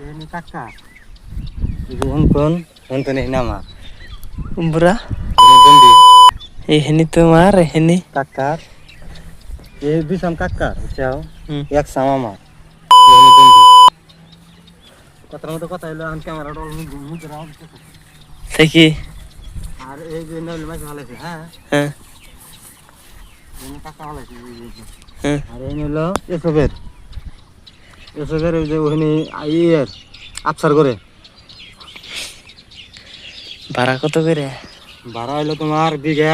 ini kakak. Ibu Huntun ini nama. Umbra? Ini Bendi. Ini তোমার ini Kakak. Ini bisa kakak, ciao. Hmm. Yak sama mah. Ini Bendi. Kata itu an kamera dulu mungkin ram. থেকে আর এই যে নল মাছ ভালো আছে হ্যাঁ হ্যাঁ এই কাকা ভালো আছে হ্যাঁ আর এই হলো এসবের ওই যে ওখানে আইয়ের আফসার করে ভাড়া কত করে ভাড়া হইলো তোমার বিঘা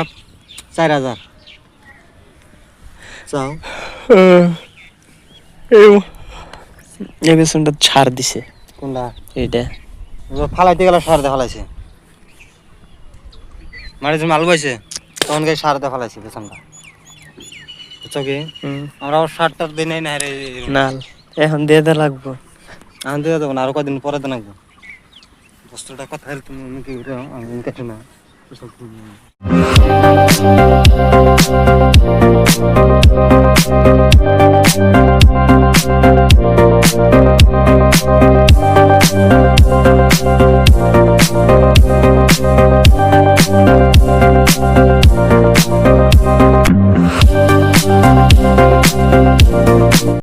4000 চাও এই বেসনটা ছাড় দিছে কোনটা এইটা ফালাইতে গেলে সার দিয়ে ফালাইছে মারে যে মাল বইছে তখন গায়ে সার দিয়ে ফালাইছে পেছনটা বুঝছো কি আমরা সারটার দিন না রে না এখন দিয়ে দে লাগবো আন দিয়ে দেবো না আরো কদিন পরে দেন লাগবো বস্তুটা কথা হলে তুমি কি আমি কাছে না